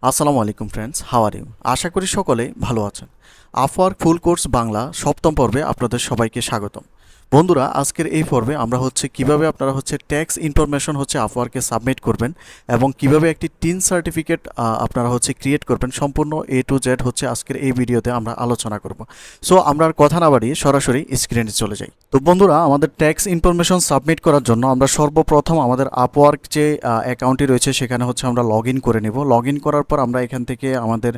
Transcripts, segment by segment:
আসসালামু আলাইকুম friends, how are you? আশা করি সকলে ভালো আছেন। আপওয়ার্ক ফুল কোর্স বাংলা সপ্তম পর্বে আপনাদের সবাইকে স্বাগতম। বন্ধুরা, আজকের এই পর্বে আমরা কিভাবে আপনারা ট্যাক্স ইনফরমেশন আপওয়ার্কে সাবমিট করবেন এবং কিভাবে একটি টিন সার্টিফিকেট আপনারা ক্রিয়েট করবেন, সম্পূর্ণ এ টু জেড আজকের এই ভিডিওতে আমরা আলোচনা করব। সো আমরা আর কথা না বাড়িয়ে সরাসরি স্ক্রিনে চলে যাই। তো বন্ধুরা, আমাদের ট্যাক্স ইনফরমেশন সাবমিট করার জন্য আমরা সর্বপ্রথম আমাদের আপওয়ার্ক যে অ্যাকাউন্টটি রয়েছে সেখানে আমরা লগ ইন করে নেব। লগ ইন করার পর আমরা এখান থেকে আমাদের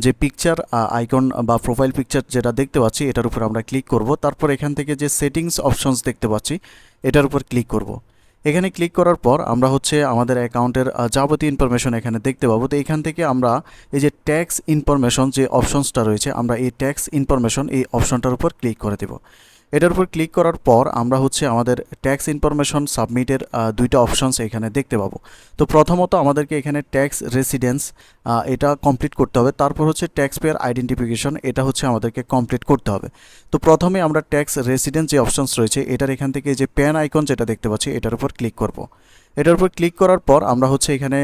যে পিকচার আইকন বা প্রোফাইল পিকচার যেটা দেখতে পাচ্ছি এটার উপর আমরা ক্লিক করব। তারপর এখান থেকে যে সেটিংস অপশনস দেখতে পাচ্ছি এটার উপর ক্লিক করব। এখানে ক্লিক করার পর আমরা আমাদের অ্যাকাউন্টের যাবতীয় ইনফরমেশন এখানে দেখতে পাবো। তো এখান থেকে আমরা এই যে ট্যাক্স ইনফরমেশন যে অপশনসটা রয়েছে, আমরা এই ট্যাক্স ইনফরমেশন এই অপশনটার উপর ক্লিক করে দেব। এটার উপর ক্লিক করার পর আমরা আমাদের ট্যাক্স ইনফরমেশন সাবমিটের দুইটা অপশনস এখানে দেখতে পাবো। তো প্রথমত আমাদেরকে এখানে ট্যাক্স রেসিডেন্স এটা কমপ্লিট করতে হবে। তারপর ট্যাক্স পেয়ার আইডেন্টিফিকেশন, এটা আমাদেরকে কমপ্লিট করতে হবে। তো প্রথমে আমরা ট্যাক্স রেসিডেন্স যে অপশনস রয়েছে এটার এখান থেকে যে প্যান আইকন যেটা দেখতে পাচ্ছি এটার উপর ক্লিক করব। এটার উপর ক্লিক করার পর আমরা এখানে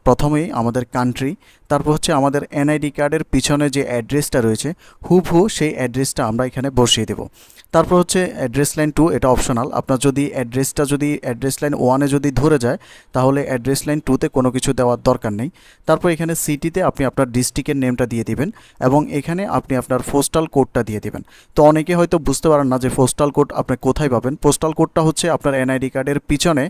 প্রথমেই আমাদের কান্ট্রি, তারপর আমাদের এনআইডি কার্ডের পিছনে যে অ্যাড্রেসটা রয়েছে হুবহু সেই অ্যাড্রেসটা আমরা এখানে বসিয়ে দেব। তারপর অ্যাড্রেস লাইন 2, এটা অপশনাল। আপনার যদি অ্যাড্রেস লাইন 1-এ যদি ধরে যায় তাহলে অ্যাড্রেস লাইন 2-তে কোনো কিছু দেওয়ার দরকার নেই। তারপর এখানে সিটিতে আপনি আপনার ডিস্ট্রিক্টের নেমটা দিয়ে দিবেন এবং এখানে আপনি আপনার পোস্টাল কোডটা দিয়ে দিবেন। তো অনেকে হয়তো বুঝতে পারেন না যে পোস্টাল কোড আপনি কোথায় পাবেন। পোস্টাল কোডটা আপনার এনআইডি কার্ডের পিছনে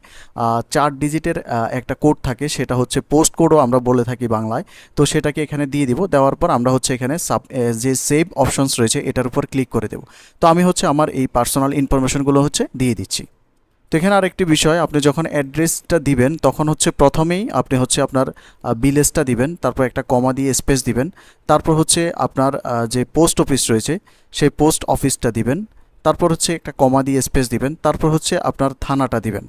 4 ডিজিটের একটা কোড থাকে, সেটা পোস্ট কোডও আমরা বলে থাকি বাংলায়। তো সেটাকে এখানে দিয়ে দিব। দেওয়ার পর আমরা এখানে যে সেভ অপশনস রয়েছে এটার উপর ক্লিক করে দেব। তো আমি আমার এই পার্সোনাল ইনফরমেশনগুলো দিয়ে দিচ্ছি। তো এখানে আরেকটি বিষয়, আপনি যখন অ্যাড্রেসটা দিবেন তখন প্রথমেই আপনি আপনার ভিলেজটা দিবেন, তারপর একটা কমা দিয়ে স্পেস দিবেন, তারপর আপনার যে পোস্ট অফিস রয়েছে সেই পোস্ট অফিসটা দিবেন, তারপর একটা কমা দিয়ে স্পেস দিবেন, তারপর আপনার থানাটা দিবেন।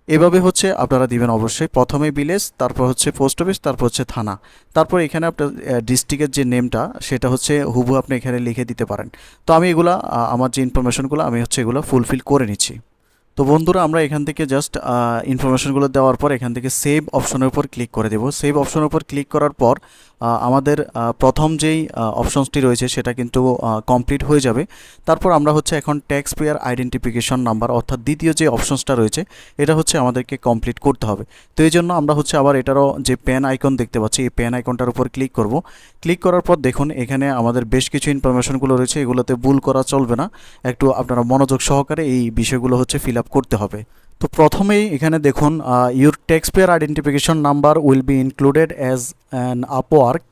এভাবে আপনারা দিবেন অবশ্যই, প্রথমে ভিলেজ, তারপর পোস্ট অফিস, তারপর থানা। তারপর এখানে আপনার ডিস্ট্রিক্টের যে নেমটা সেটা হুবহু আপনি এখানে লিখে দিতে পারেন। তো আমি এগুলা আমার যে ইনফরমেশনগুলো আমি এগুলো ফুলফিল করে নিচ্ছি। তো বন্ধুরা, আমরা এখান থেকে জাস্ট ইনফরমেশনগুলো দেওয়ার পর এখান থেকে সেভ অপশনের উপর ক্লিক করে দেব। সেভ অপশনের উপর ক্লিক করার পর আমাদের প্রথম যেই অপশনসটি রয়েছে সেটা কিন্তু কমপ্লিট হয়ে যাবে। তারপর আমরা এখন ট্যাক্স পেয়ার আইডেন্টিফিকেশন নাম্বার, অর্থাৎ দ্বিতীয় যে অপশনসটা রয়েছে এটা আমাদেরকে কমপ্লিট করতে হবে। তো এই জন্য আমরা আবার এটারও যে পেন আইকন দেখতে পাচ্ছি এই পেন আইকনটার উপর ক্লিক করব। ক্লিক করার পর দেখুন এখানে আমাদের বেশ কিছু ইনফরমেশনগুলো রয়েছে, এগুলোতে ভুল করা চলবে না। একটু আপনারা মনোযোগ সহকারে এই বিষয়গুলো ফিল আপ করতে হবে। তো প্রথমেই এখানে দেখুন your tax payer identification number will be included as an Upwork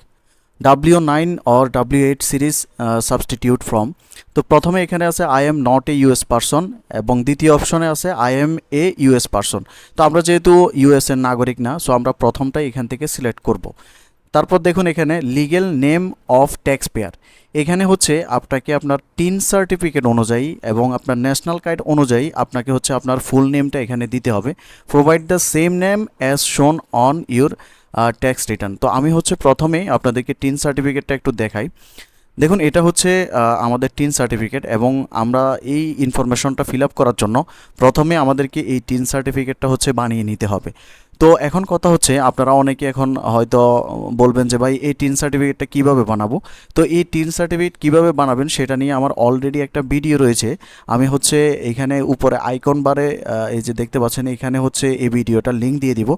W9 or W8 series substitute from. তো প্রথমে এখানে আছে I am not a US person এবং দ্বিতীয় অপশনে আছে I M a US person. তো আমরা যেহেতু ইউএস এর নাগরিক না, সো আমরা প্রথমটাই এখান থেকে সিলেক্ট করব। তারপর দেখুন এখানে legal name of tax payer, এখানে আপনাকে আপনার টিন সার্টিফিকেট অনুযায়ী এবং আপনার ন্যাশনাল কার্ড অনুযায়ী আপনাকে আপনার ফুল নেমটা এখানে দিতে হবে। Provide the same name as শোন অন ইউর ট্যাক্স রিটার্ন। তো আমি প্রথমে আপনাদেরকে টিন সার্টিফিকেটটা একটু দেখাই। দেখুন এটা আমাদের টিন সার্টিফিকেট এবং আমরা এই ইনফরমেশনটা ফিল আপ করার জন্য প্রথমে আমাদেরকে এই টিন সার্টিফিকেটটা বানিয়ে নিতে হবে। তো এখন কথা আপনারা অনেকে এখন হয়তো বলবেন যে ভাই এই টিন সার্টিফিকেটটা কীভাবে বানাবো। তো এই টিন সার্টিফিকেট কীভাবে বানাবেন সেটা নিয়ে আমার অলরেডি একটা ভিডিও রয়েছে। আমি এখানে উপরে আইকন বারে এই যে দেখতে পাচ্ছেন এখানে এই ভিডিওটার লিঙ্ক দিয়ে দিব,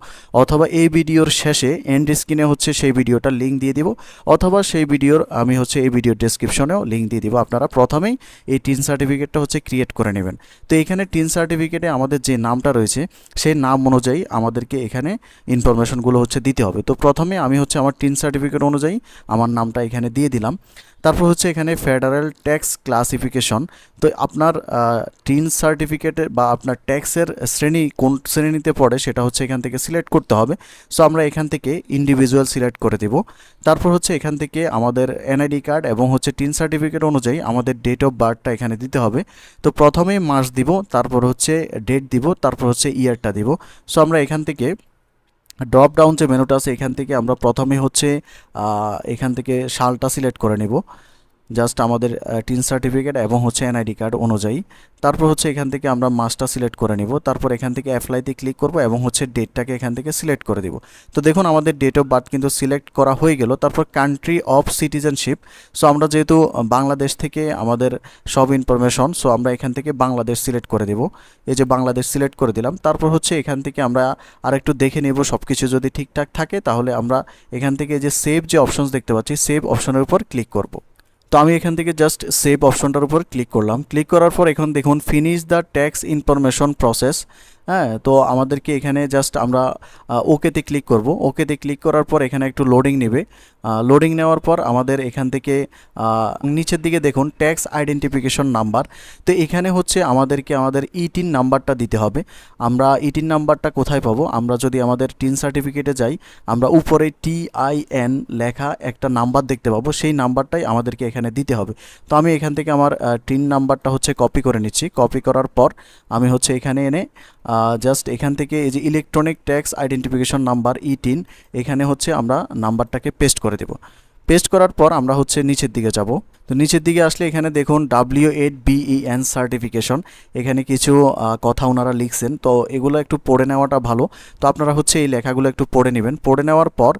অথবা এই ভিডিওর শেষে এন্ড স্ক্রিনে সেই ভিডিওটার লিঙ্ক দিয়ে দিব, অথবা সেই ভিডিওর আমি এই ভিডিওর ডেসক্রিপশনেও লিঙ্ক দিয়ে দিব। আপনারা প্রথমেই এই টিন সার্টিফিকেটটা ক্রিয়েট করে নেবেন। তো এখানে টিন সার্টিফিকেটে আমাদের যে নামটা রয়েছে সেই নাম অনুযায়ী আমাদেরকে এখানে ইনফরমেশনগুলো দিতে হবে। তো প্রথমে আমি আমার টিন সার্টিফিকেট অনুযায়ী আমার নামটা এখানে দিয়ে দিলাম। তারপর এখানে ফেডারেল ট্যাক্স ক্লাসিফিকেশন। তো আপনার টিন সার্টিফিকেটে বা আপনার ট্যাক্সের শ্রেণী কোন শ্রেণীতে পড়ে সেটা এখান থেকে সিলেক্ট করতে হবে। সো আমরা এখান থেকে ইন্ডিভিজুয়াল সিলেক্ট করে দেব। তারপর এখান থেকে আমাদের এনআইডি কার্ড এবং টিন সার্টিফিকেট অনুযায়ী আমাদের ডেট অফ বার্থটা এখানে দিতে হবে। তো প্রথমেই মাস দিব, তারপর ডেট দিব, তারপর ইয়ারটা দিব। সো আমরা এখান থেকে ড্রপ ডাউন যে মেনুটা আছে এখান থেকে আমরা প্রথমে এখান থেকে সালটা সিলেক্ট করে নেব। জাস্ট আমাদের টিন সার্টিফিকেট এবং হচ্ছে এনআইডি কার্ড অনুযায়ী। তারপর হচ্ছে এখান থেকে আমরা মাসটা সিলেক্ট করে নিব, তারপর এখান থেকে অ্যাপ্লাইতে ক্লিক করব এবং হচ্ছে ডেটটাকে এখান থেকে সিলেক্ট করে দিব। তো দেখুন আমাদের ডেট অফ বার্থ কিন্তু সিলেক্ট করা হয়ে গেল। তারপর কান্ট্রি অফ সিটিজেনশিপ, সো আমরা যেহেতু বাংলাদেশ থেকে আমাদের সব ইনফরমেশন, সো আমরা এখান থেকে বাংলাদেশ সিলেক্ট করে দেব। এই যে বাংলাদেশ সিলেক্ট করে দিলাম। তারপর হচ্ছে এখান থেকে আমরা আরেকটু দেখে নেব সব কিছু যদি ঠিকঠাক থাকে, তাহলে আমরা এখান থেকে যে সেভ যে অপশনস দেখতে পাচ্ছি, সেভ অপশনের উপর ক্লিক করব। তো আমি এখান থেকে জাস্ট সেভ অপশনটার উপর ক্লিক করলাম। ক্লিক করার পর এখন দেখুন finish the tax information process. হ্যাঁ, তো আমাদেরকে এখানে জাস্ট আমরা ওকেতে ক্লিক করব। ওকেতে ক্লিক করার পর এখানে একটু লোডিং নেবে। লোডিং নেওয়ার পর আমাদের এখান থেকে নিচের দিকে দেখুন ট্যাক্স আইডেন্টিফিকেশন নাম্বার। তো এখানে হচ্ছে আমাদেরকে আমাদের ইটিন নাম্বারটা দিতে হবে। আমরা ইটিন নাম্বারটা কোথায় পাবো? আমরা যদি আমাদের টিন সার্টিফিকেটে যাই, আমরা উপরে TIN লেখা একটা নাম্বার দেখতে পাবো, সেই নাম্বারটাই আমাদেরকে এখানে দিতে হবে। তো আমি এখান থেকে আমার টিন নাম্বারটা হচ্ছে কপি করে নিচ্ছি। কপি করার পর আমি হচ্ছে এখানে এনে জাস্ট এখান থেকে এই যে electronic tax identification number e-TIN, এখানে হচ্ছে আমরা নাম্বারটাকে পেস্ট করে দেব। পেস্ট করার পর আমরা হচ্ছে নিচের দিকে যাব। তো নিচের দিকে আসলে এখানে দেখুন W8BEN সার্টিফিকেশন, এখানে কিছু কথা ওনারা লিখছেন, তো এগুলো একটু পড়ে নেওয়াটা ভালো। তো আপনারা হচ্ছে এই লেখাগুলো একটু পড়ে নেবেন। পড়ে নেওয়ার পর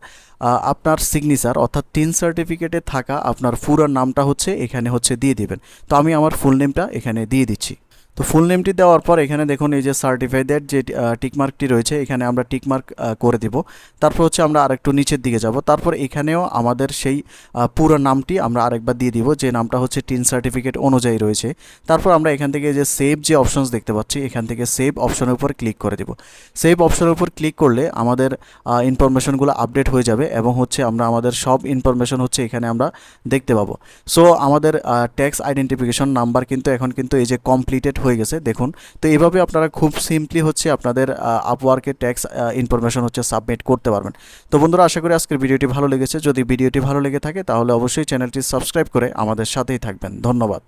আপনার সিগনেচার অর্থাৎ টিন সার্টিফিকেটে থাকা আপনার পুরো নামটা হচ্ছে এখানে হচ্ছে দিয়ে দিবেন। তো আমি আমার ফুল নেমটা এখানে দিয়ে দিচ্ছি। তো ফুল নেমটি দেওয়ার পর এখানে দেখুন এই যে সার্টিফাইডের যে টিকমার্কটি রয়েছে, এখানে আমরা টিকমার্ক করে দিব। তারপর হচ্ছে আমরা আরেকটু নিচের দিকে যাব। তারপর এখানেও আমাদের সেই পুরো নামটি আমরা আরেকবার দিয়ে দিব, যে নামটা হচ্ছে টিন সার্টিফিকেট অনুযায়ী রয়েছে। তারপর আমরা এখান থেকে যে সেভ যে অপশনস দেখতে পাচ্ছি, এখান থেকে সেভ অপশনের উপর ক্লিক করে দিব। সেভ অপশনের উপর ক্লিক করলে আমাদের ইনফরমেশনগুলো আপডেট হয়ে যাবে এবং হচ্ছে আমরা আমাদের সব ইনফরমেশন হচ্ছে এখানে আমরা দেখতে পাবো। সো আমাদের ট্যাক্স আইডেন্টিফিকেশন নাম্বার কিন্তু এখন কিন্তু এই যে কমপ্লিটেড হয়ে গেছে দেখুন। তো এইভাবে আপনারা খুব সিম্পলি হচ্ছে আপনাদের আপওয়ার্কে ট্যাক্স ইনফরমেশন হচ্ছে সাবমিট করতে পারবেন। তো বন্ধুরা, আশা করি আজকের ভিডিওটি ভালো লেগেছে। যদি ভিডিওটি ভালো লেগে থাকে তাহলে অবশ্যই চ্যানেলটি সাবস্ক্রাইব করে আমাদের সাথেই থাকবেন। ধন্যবাদ।